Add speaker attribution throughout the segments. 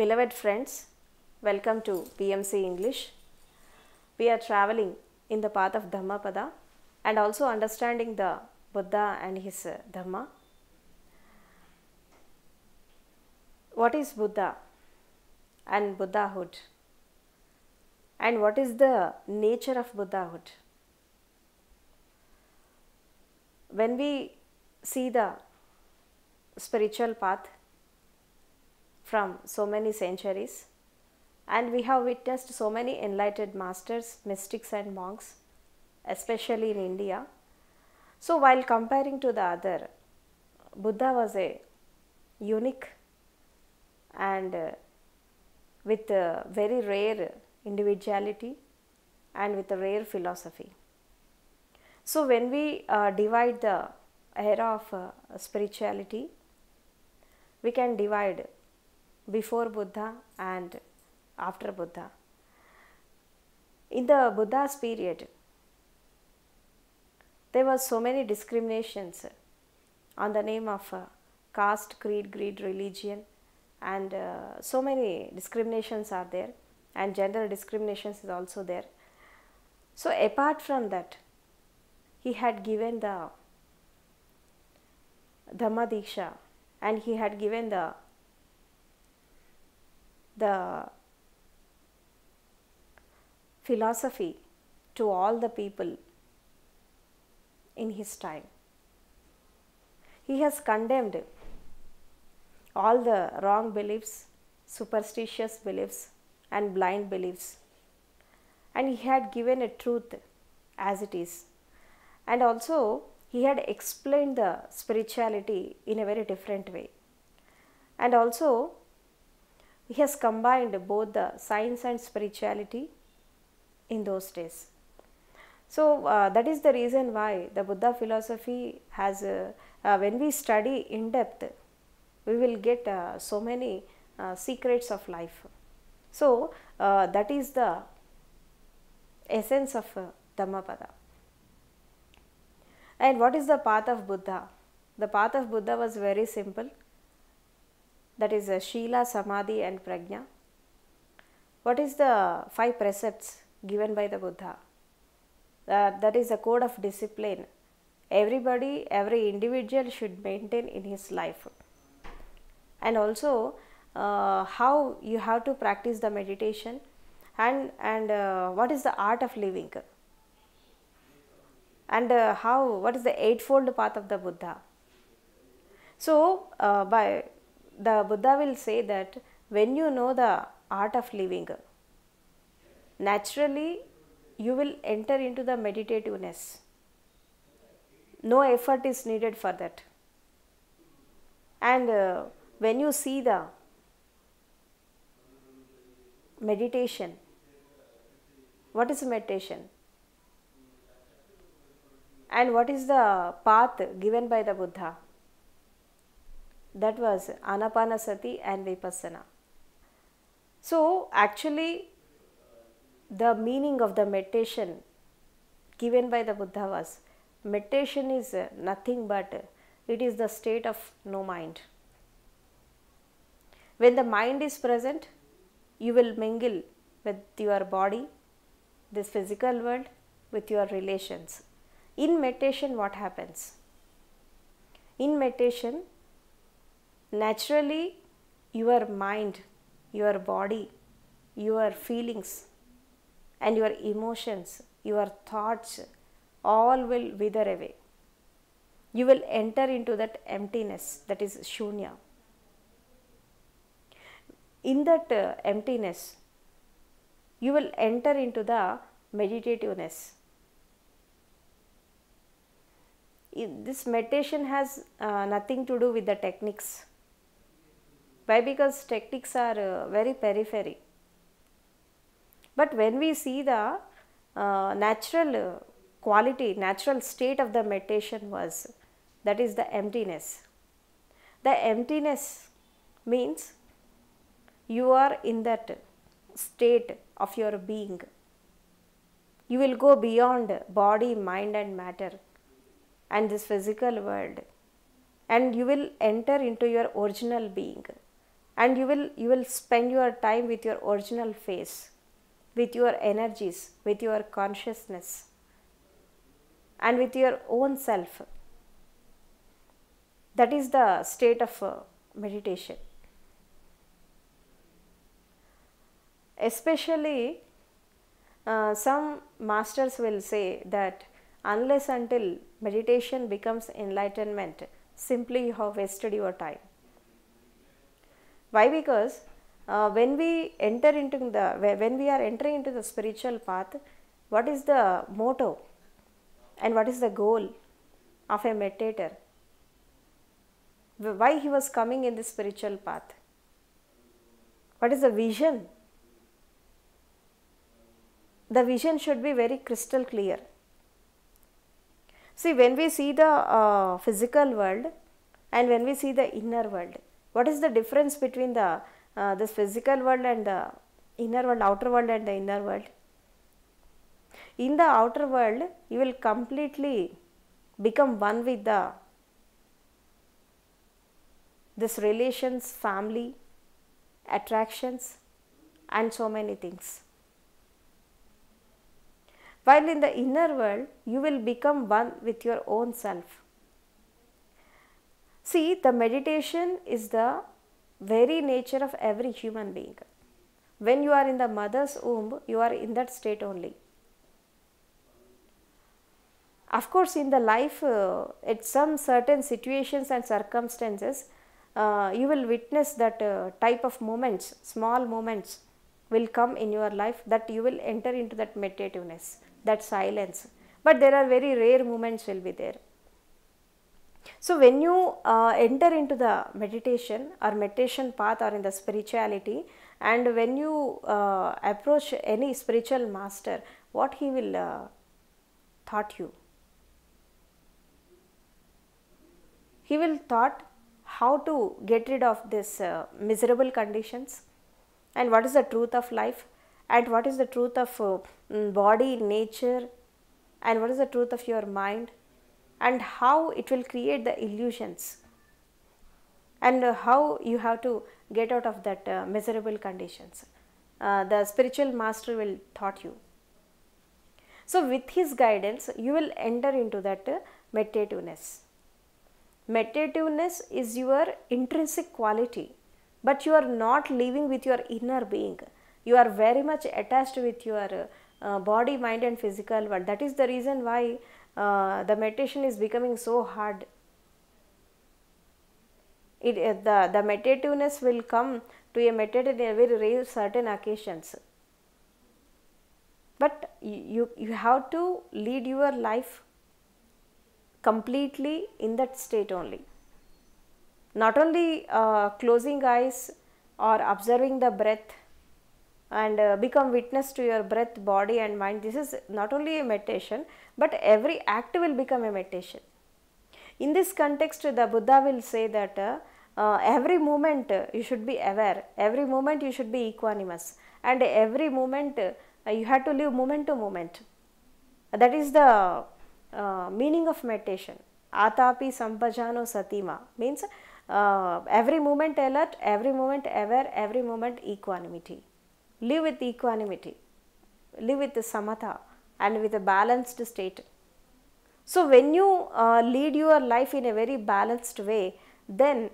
Speaker 1: Beloved friends, welcome to PMC English. We are traveling in the path of Dhammapada and also understanding the Buddha and his Dhamma. What is Buddha and Buddhahood? And what is the nature of Buddhahood? When we see the spiritual path from so many centuries, and we have witnessed so many enlightened masters, mystics and monks, especially in India. So while comparing to the other, Buddha was a unique and with a very rare individuality and with a rare philosophy. So when we divide the era of spirituality, we can divide before Buddha and after Buddha. In the Buddha's period, there were so many discriminations on the name of caste, creed, greed, religion, and so many discriminations are there, and gender discriminations is also there. So apart from that, he had given the Dhamma Diksha, and he had given the philosophy to all the people in his time. He has condemned all the wrong beliefs, superstitious beliefs and blind beliefs, and he had given a truth as it is, and also he had explained the spirituality in a very different way, and also he has combined both the science and spirituality in those days. So that is the reason why the Buddha philosophy has, when we study in depth, we will get so many secrets of life. So that is the essence of Dhammapada. And what is the path of Buddha? The path of Buddha was very simple. That is Shila, Samadhi and Prajna. What is the 5 precepts given by the Buddha? That is a code of discipline. Everybody, every individual should maintain in his life. And also how you have to practice the meditation, and what is the art of living, and what is the eightfold path of the Buddha. So by the Buddha will say that when you know the art of living, naturally you will enter into the meditativeness. No effort is needed for that. And when you see the meditation, what is meditation? And what is the path given by the Buddha? That was Ana-Pana-Sati and Vipassana. So actually the meaning of the meditation given by the Buddha was, meditation is nothing but it is the state of no mind. When the mind is present, you will mingle with your body, this physical world, with your relations. In meditation, what happens? In meditation, naturally your mind, your body, your feelings and your emotions, your thoughts, all will wither away. You will enter into that emptiness, that is shunya. In that emptiness, you will enter into the meditativeness. This meditation has nothing to do with the techniques. Why? Because techniques are very periphery. But when we see the natural quality, natural state of the meditation was, that is the emptiness. The emptiness means you are in that state of your being. You will go beyond body, mind and matter and this physical world, and you will enter into your original being. and you will spend your time with your original face, with your energies, with your consciousness, and with your own self. That is the state of meditation. Especially some masters will say that unless until meditation becomes enlightenment, simply you have wasted your time. Why? Because when we are entering into the spiritual path, what is the motto and what is the goal of a meditator? Why he was coming in the spiritual path? What is the vision? The vision should be very crystal clear. See, when we see the physical world and when we see the inner world, what is the difference between the this physical world and the inner world, outer world and the inner world? In the outer world, you will completely become one with this relations, family, attractions, and so many things. While in the inner world, you will become one with your own self. See, the meditation is the very nature of every human being. When you are in the mother's womb, you are in that state only. Of course, in the life, at some certain situations and circumstances, you will witness that type of moments, small moments will come in your life that you will enter into that meditativeness, that silence. But there are very rare moments will be there. So when you enter into the meditation or meditation path or in the spirituality, and when you approach any spiritual master, what he will taught you? He will taught how to get rid of this miserable conditions, and what is the truth of life, and what is the truth of body, nature, and what is the truth of your mind, and how it will create the illusions, and how you have to get out of that miserable conditions. The spiritual master will taught you. So with his guidance, you will enter into that meditativeness. Meditativeness is your intrinsic quality, but you are not living with your inner being. You are very much attached with your body, mind and physical world. That is the reason why the meditation is becoming so hard. The meditativeness will come to a meditator in a very rare certain occasions. But you have to lead your life completely in that state only. Not only closing eyes or observing the breath and become witness to your breath, body and mind. This is not only a meditation, but every act will become a meditation. In this context, the Buddha will say that every moment you should be aware, every moment you should be equanimous, and every moment you have to live moment to moment. That is the meaning of meditation. Atapi sampajano satima means every moment alert, every moment aware, every moment equanimity. Live with equanimity, live with the samatha and with a balanced state. So when you lead your life in a very balanced way, then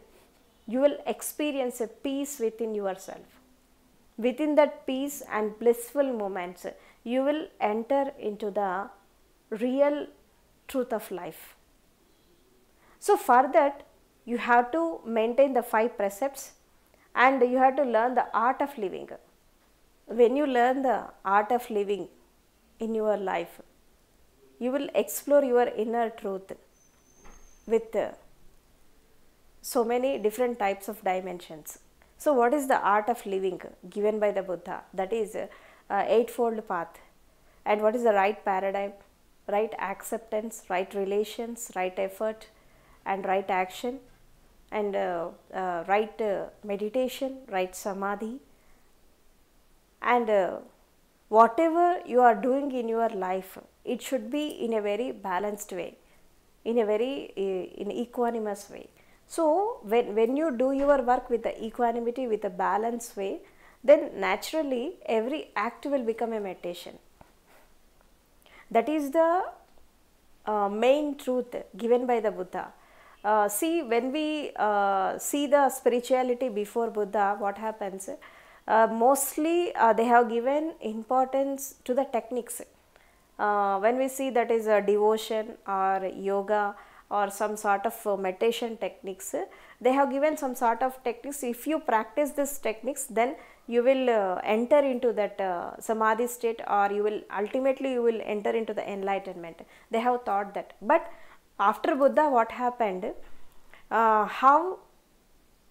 Speaker 1: you will experience a peace within yourself. Within that peace and blissful moments, you will enter into the real truth of life. So for that, you have to maintain the 5 precepts and you have to learn the art of living. When you learn the art of living in your life, you will explore your inner truth with so many different types of dimensions. So what is the art of living given by the Buddha? That is eightfold path. And what is the right paradigm, right acceptance, right relations, right effort and right action, and right meditation, right samadhi, and whatever you are doing in your life, it should be in a very balanced way, in a very in equanimous way. So when you do your work with the equanimity, with a balanced way, then naturally every act will become a meditation. That is the main truth given by the Buddha. See, when we see the spirituality before Buddha, what happens? Mostly they have given importance to the techniques. When we see that is a devotion or yoga or some sort of meditation techniques, they have given some sort of techniques. If you practice these techniques, then you will enter into that Samadhi state, or you will ultimately you will enter into the enlightenment. They have thought that. But after Buddha, what happened? How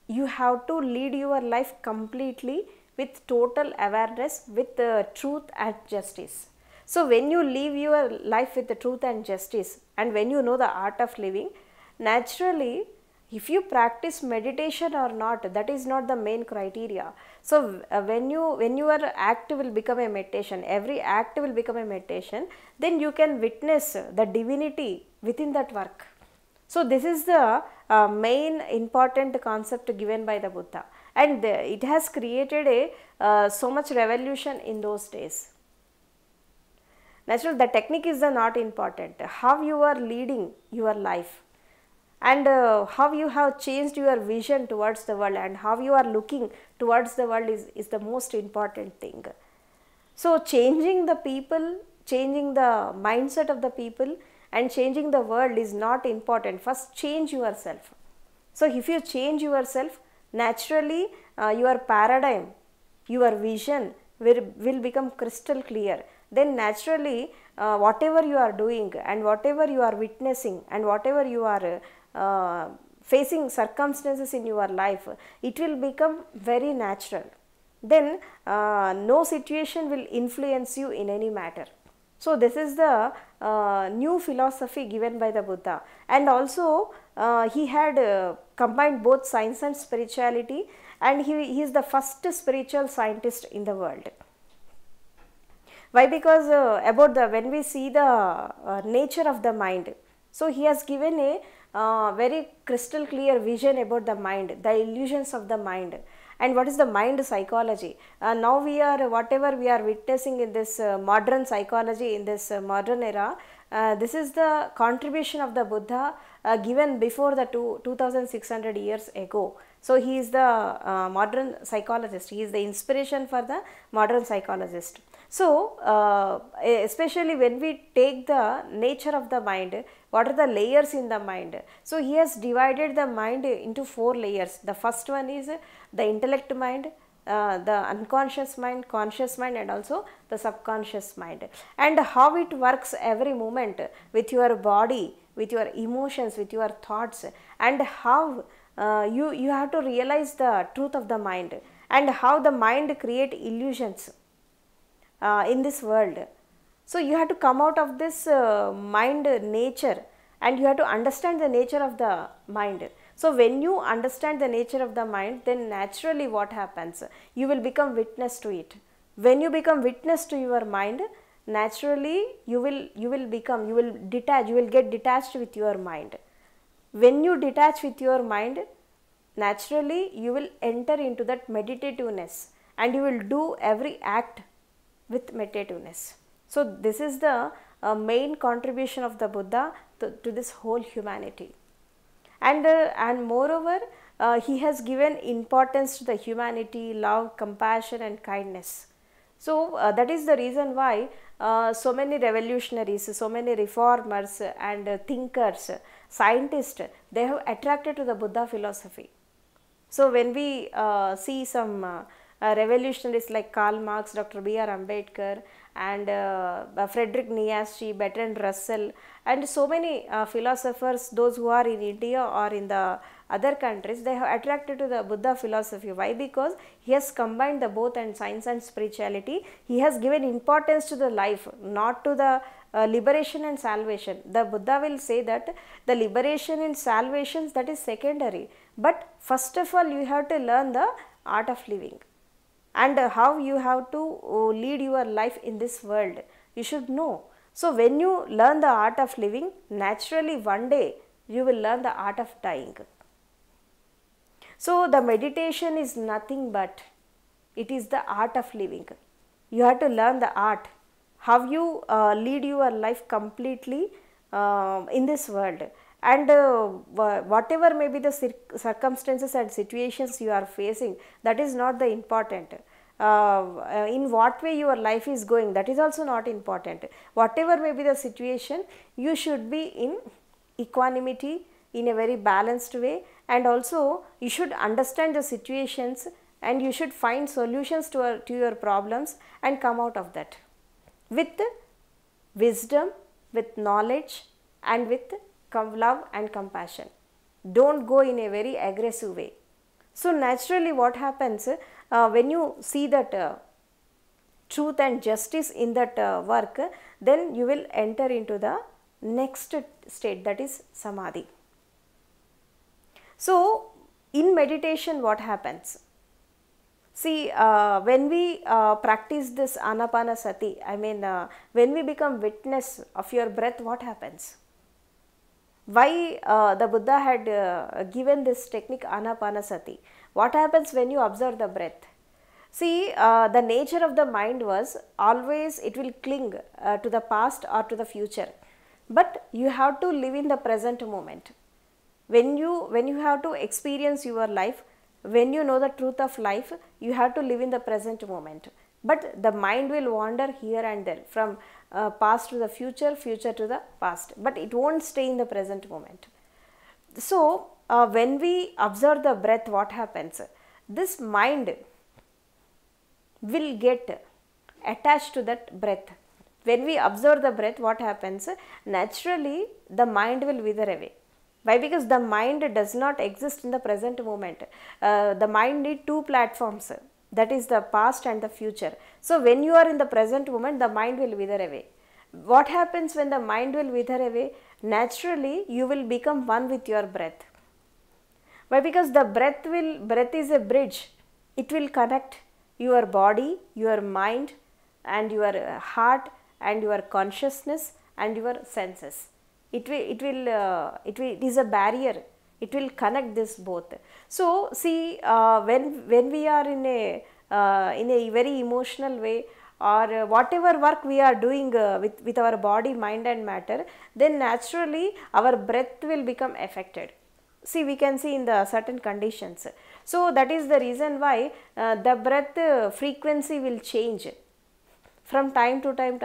Speaker 1: you have to lead your life completely with total awareness, with truth and justice. So when you live your life with the truth and justice, and when you know the art of living, naturally if you practice meditation or not, that is not the main criteria. So when your act will become a meditation, every act will become a meditation, then you can witness the divinity within that work. So this is the main important concept given by the Buddha, and it has created a so much revolution in those days. Naturally, the technique is not important. How you are leading your life, and how you have changed your vision towards the world, and how you are looking towards the world is the most important thing. So changing the people, changing the mindset of the people, and changing the world is not important. First change yourself. So if you change yourself, naturally your paradigm, your vision will become crystal clear. Then naturally whatever you are doing, and whatever you are witnessing, and whatever you are facing circumstances in your life, it will become very natural. Then no situation will influence you in any matter. So this is the new philosophy given by the Buddha, and also he had combined both science and spirituality, and he is the first spiritual scientist in the world. Why? Because when we see the nature of the mind, so he has given a very crystal clear vision about the mind, the illusions of the mind, and what is the mind psychology. Now we are, whatever we are witnessing in this modern psychology, in this modern era, this is the contribution of the Buddha given before the 2600 years ago. So he is the modern psychologist, he is the inspiration for the modern psychologist. So especially when we take the nature of the mind, what are the layers in the mind? So he has divided the mind into 4 layers. The first one is the intellect mind, the unconscious mind, conscious mind, and also the subconscious mind, and how it works every moment with your body, with your emotions, with your thoughts, and how you have to realize the truth of the mind, and how the mind create illusions in this world. So you have to come out of this mind nature, and you have to understand the nature of the mind. So when you understand the nature of the mind, then naturally what happens? You will become witness to it. When you become witness to your mind, naturally you will get detached with your mind. When you detach with your mind, naturally you will enter into that meditativeness, and you will do every act with meditativeness. So this is the main contribution of the Buddha to this whole humanity. And moreover, he has given importance to the humanity, love, compassion, and kindness. So that is the reason why so many revolutionaries, so many reformers and thinkers, scientists, they have attracted to the Buddha philosophy. So when we see some revolutionaries like Karl Marx, Dr. B.R. Ambedkar, and Frederick Nietzsche, Bertrand Russell, and so many philosophers, those who are in India or in the other countries, they have attracted to the Buddha philosophy. Why? Because he has combined the both, and science and spirituality. He has given importance to the life, not to the liberation and salvation. The Buddha will say that the liberation and salvation, that is secondary, but first of all you have to learn the art of living, and how you have to lead your life in this world. You should know. So when you learn the art of living, naturally one day you will learn the art of dying. So the meditation is nothing but it is the art of living. You have to learn the art, how you lead your life completely in this world, and whatever may be the circumstances and situations you are facing, that is not the important. In what way your life is going, that is also not important. Whatever may be the situation, you should be in equanimity, in a very balanced way, and also you should understand the situations and you should find solutions to your problems and come out of that with wisdom, with knowledge, and with love and compassion. Don't go in a very aggressive way. So naturally what happens when you see that truth and justice in that work, then you will enter into the next state, that is Samadhi. So in meditation what happens? See, when we practice this Ana-Pana-Sati, when we become witness of your breath, what happens? Why the Buddha had given this technique Ana-Pana-Sati? What happens when you observe the breath? See, the nature of the mind was always it will cling to the past or to the future, but you have to live in the present moment. When you have to experience your life, when you know the truth of life, you have to live in the present moment. But the mind will wander here and there, from past to the future, future to the past, but it won't stay in the present moment. So when we observe the breath, what happens? This mind will get attached to that breath. When we observe the breath, what happens? Naturally the mind will wither away. Why? Because the mind does not exist in the present moment. The mind needs two platforms, that is the past and the future. So when you are in the present moment, the mind will wither away. What happens when the mind will wither away? Naturally you will become one with your breath. Why? Because the breath is a bridge. It will connect your body, your mind, and your heart, and your consciousness, and your senses. It is a barrier. It will connect this both. So see, when we are in a very emotional way, or whatever work we are doing with our body, mind and matter, then naturally our breath will become affected. See, we can see in the certain conditions. So that is the reason why the breath frequency will change from time to time.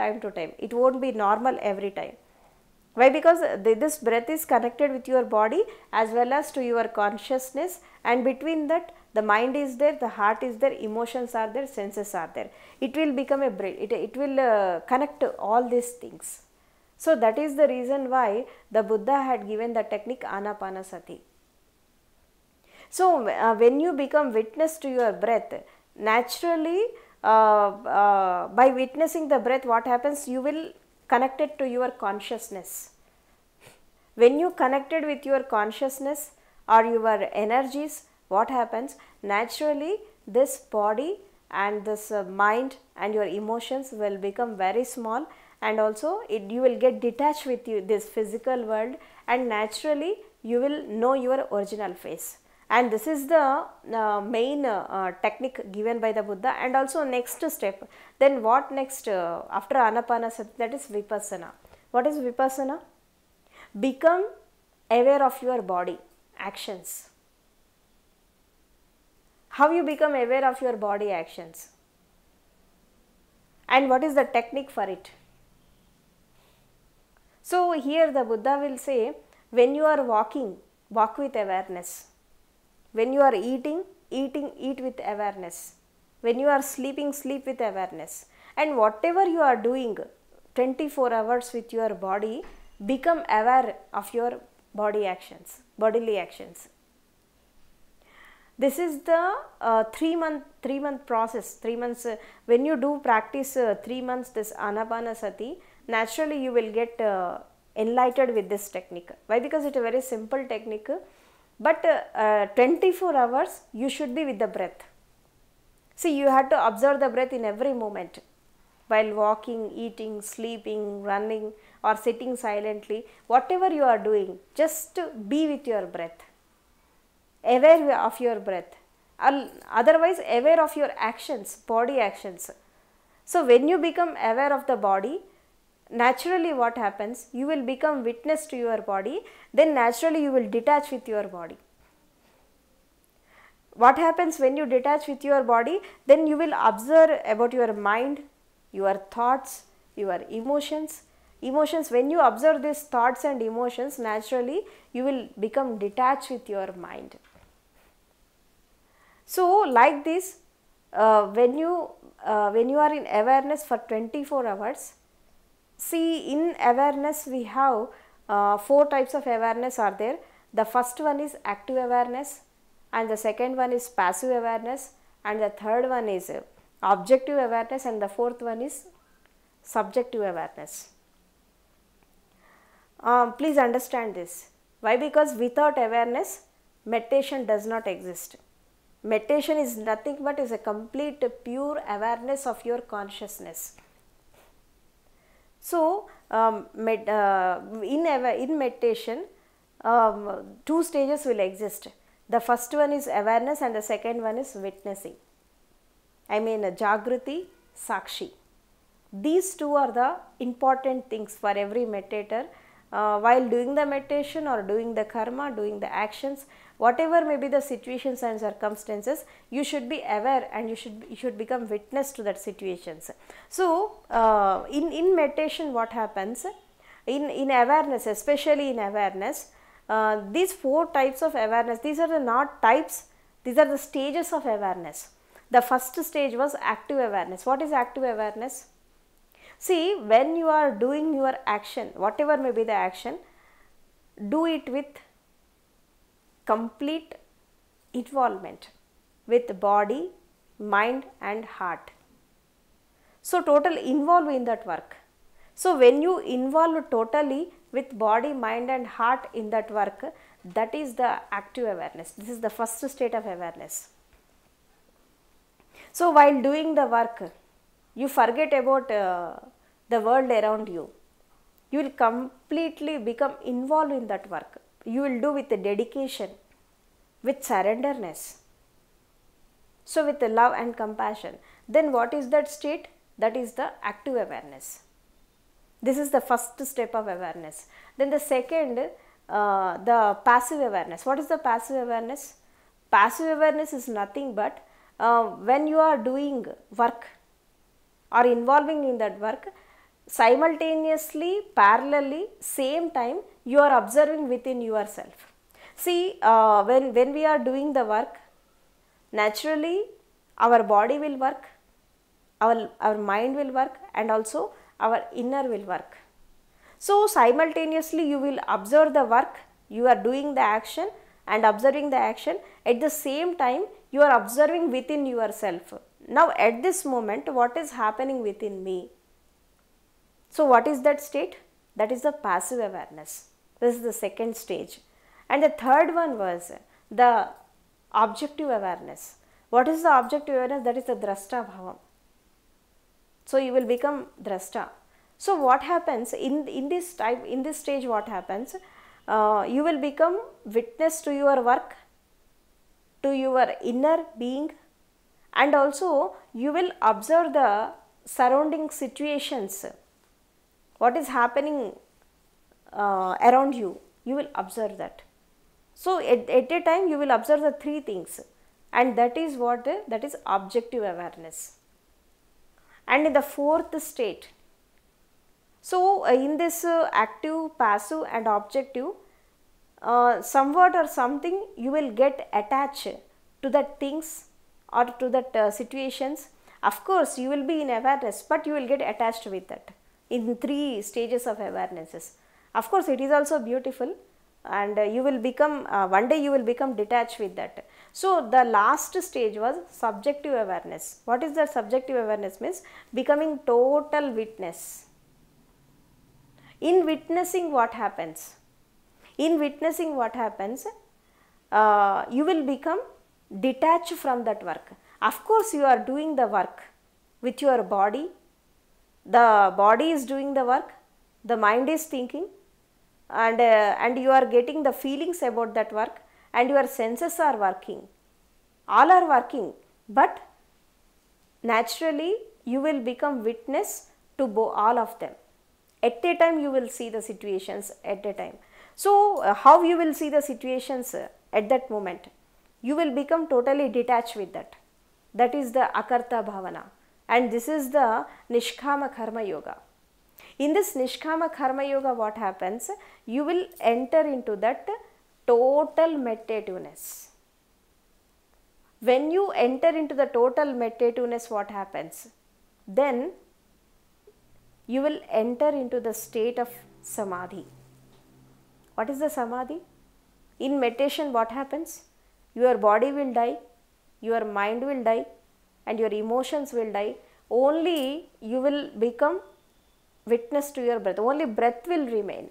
Speaker 1: It won't be normal every time. Why? Because this breath is connected with your body as well as to your consciousness, and between that the mind is there, the heart is there, emotions are there, senses are there. It will become a bridge. It will connect all these things. So that is the reason why the Buddha had given the technique Ana-Pana-Sati. So when you become witness to your breath, naturally by witnessing the breath, what happens? You will connect it to your consciousness. When you connected with your consciousness or your energies, what happens? Naturally this body and this mind and your emotions will become very small, and also you will get detached with this physical world, and naturally you will know your original face. And this is the main technique given by the Buddha. And also next step, then what next after Ana-Pana-Sati? That is Vipassana. What is Vipassana? Become aware of your body actions. How you become aware of your body actions? And what is the technique for it? So here the Buddha will say, when you are walking, walk with awareness. When you are eating, eat with awareness. When you are sleeping, sleep with awareness. And whatever you are doing 24 hours with your body, become aware of your body actions, bodily actions. This is the 3 month process. 3 months when you do practice 3 months this Ana-Pana-Sati, naturally you will get enlightened with this technique. Why? Because it is a very simple technique. But 24 hours you should be with the breath. See, you have to observe the breath in every moment. While walking, eating, sleeping, running, or sitting silently, whatever you are doing, just be with your breath. aware of your breath, otherwise aware of your actions, body actions. So when you become aware of the body, naturally what happens, you will become witness to your body, then naturally you will detach with your body. What happens when you detach with your body? Then you will observe about your mind, your thoughts, your emotions. When you observe these thoughts and emotions, naturally you will become detached with your mind. So like this, when you are in awareness for 24 hours, see, in awareness we have 4 types of awareness are there. The first one is active awareness, and the second one is passive awareness, and the third one is objective awareness, and the fourth one is subjective awareness. Please understand this. Why? Because without awareness, meditation does not exist. Meditation is nothing but is a complete pure awareness of your consciousness. So, in meditation, 2 stages will exist. The first one is awareness and the second one is witnessing. I mean Jagrati, Sakshi. These 2 are the important things for every meditator. While doing the meditation or doing the karma, doing the actions, whatever may be the situations and circumstances, you should be aware and you should become witness to that situations. So, in meditation what happens, in awareness, especially in awareness, these 4 types of awareness, these are the not types, these are the stages of awareness. The first stage was active awareness. What is active awareness? See, when you are doing your action, whatever may be the action, do it with complete involvement with body, mind and heart. So, total involve in that work. So, when you involve totally with body, mind and heart in that work, that is the active awareness. This is the first state of awareness. So, while doing the work, you forget about the world around you. You will completely become involved in that work. You will do with dedication, with surrenderness. So, with love and compassion. Then what is that state? That is the active awareness. This is the first step of awareness. Then the second, the passive awareness. What is the passive awareness? Passive awareness is nothing but when you are doing work or involving in that work, simultaneously, parallelly, same time you are observing within yourself. See, when we are doing the work, naturally our body will work, our mind will work and also our inner will work. So, simultaneously you will observe the work, you are doing the action and observing the action, at the same time you are observing within yourself. Now, at this moment what is happening within me? So, what is that state? That is the passive awareness. This is the second stage. And the third one was the objective awareness. What is the objective awareness? That is the drashta bhavam. So, you will become drashta. So, what happens in this stage, what happens? You will become witness to your work, to your inner being, and also you will observe the surrounding situations. What is happening around you, you will observe that. So, at a time you will observe the 3 things, and that is what? That is objective awareness. And in the fourth state, so in this active, passive and objective, somewhat or something you will get attached to that things or to that situations. Of course, you will be in awareness, but you will get attached with that in 3 stages of awarenesses. Of course, it is also beautiful, and you will become, one day you will become detached with that. So, the last stage was subjective awareness. What is the subjective awareness? Means becoming total witness. In witnessing, what happens? In witnessing, what happens? You will become detached from that work. Of course, you are doing the work with your body. The body is doing the work, the mind is thinking, and you are getting the feelings about that work, and your senses are working. All are working, but naturally you will become witness to all of them. At a time you will see the situations at a time. So, how you will see the situations at that moment? You will become totally detached with that. That is the akarta bhavana, and this is the nishkama karma yoga. In this nishkama karma yoga, what happens? You will enter into that total meditativeness. When you enter into the total meditativeness, what happens? Then you will enter into the state of samadhi. What is the samadhi? In meditation, what happens? Your body will die, your mind will die, and your emotions will die. Only you will become witness to your breath. Only breath will remain.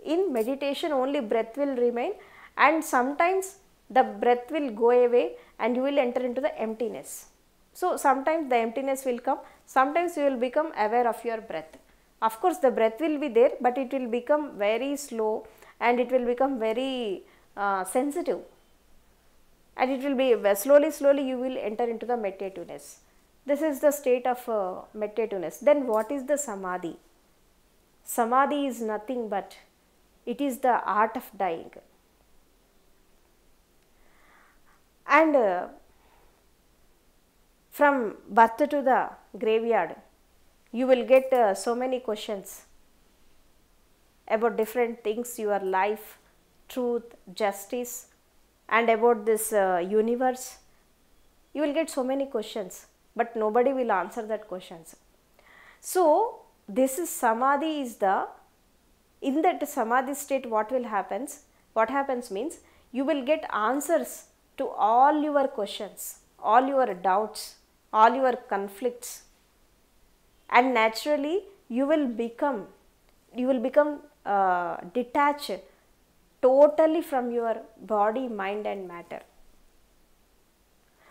Speaker 1: In meditation, only breath will remain, and sometimes the breath will go away and you will enter into the emptiness. So, sometimes the emptiness will come, sometimes you will become aware of your breath. Of course, the breath will be there, but it will become very slow and it will become very sensitive, and it will be slowly you will enter into the meditativeness. This is the state of meditativeness. Then what is the samadhi? Samadhi is nothing but it is the art of dying. And from birth to the graveyard, you will get so many questions about different things, your life, truth, justice, and about this universe. You will get so many questions, but nobody will answer that questions. So, this is samadhi is the, in that samadhi state what will happens? What happens means you will get answers to all your questions, all your doubts, all your conflicts, and naturally you will become detached totally from your body, mind and matter.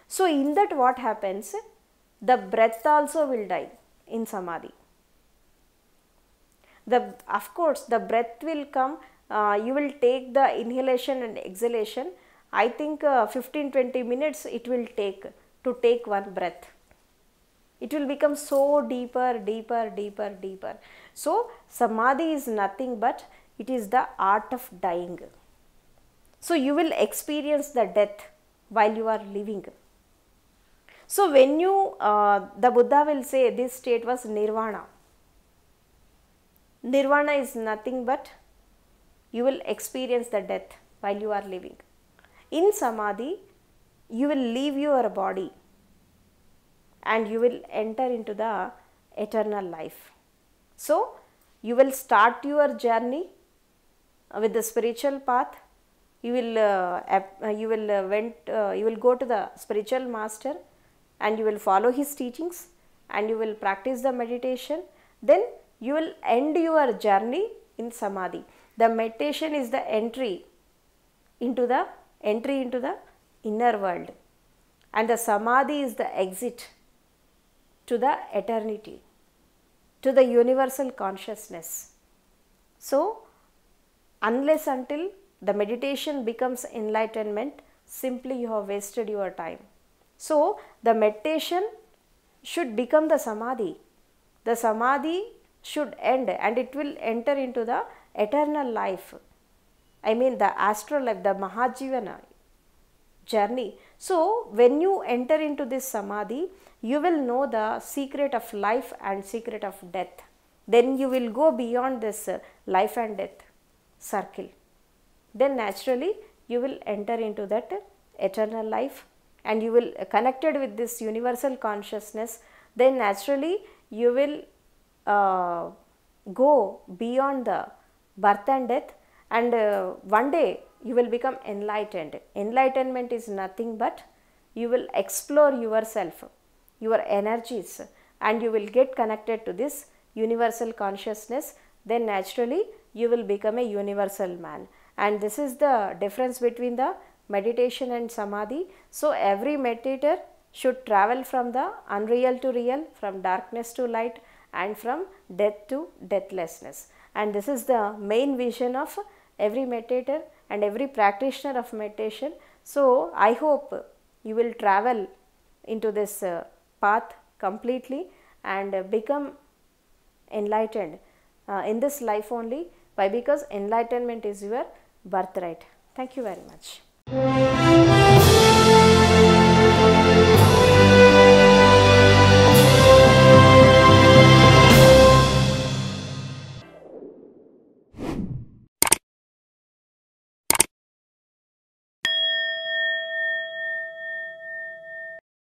Speaker 1: So, in that what happens? The breath also will die in samadhi. Of course, the breath will come, you will take the inhalation and exhalation. I think 15-20 minutes it will take to take one breath. It will become so deeper. So, samadhi is nothing but it is the art of dying. So, you will experience the death while you are living. So, when you, the Buddha will say this state was nirvana. Nirvana is nothing but you will experience the death while you are living. In samadhi, you will leave your body and you will enter into the eternal life. So, you will start your journey with the spiritual path. You will go to the spiritual master and you will follow his teachings and you will practice the meditation. Then you will end your journey in samadhi. The meditation is the entry into the inner world, and the samadhi is the exit to the eternity, to the universal consciousness. So, unless until the meditation becomes enlightenment, simply you have wasted your time. So, the meditation should become the samadhi. The samadhi should end and it will enter into the eternal life. I mean the astral life, the Mahajivana journey. So, when you enter into this samadhi, you will know the secret of life and secret of death. Then you will go beyond this life and death circle. Then naturally you will enter into that eternal life and you will connected with this universal consciousness. Then naturally you will go beyond the birth and death, and one day you will become enlightened. Enlightenment is nothing but you will explore yourself, your energies, and you will get connected to this universal consciousness. Then naturally you will become a universal man, and this is the difference between the meditation and samadhi. So, every meditator should travel from the unreal to real, from darkness to light, and from death to deathlessness. And this is the main vision of every meditator and every practitioner of meditation. So I hope you will travel into this path completely and become enlightened in this life only, why? Because enlightenment is your birthright. Thank you very much.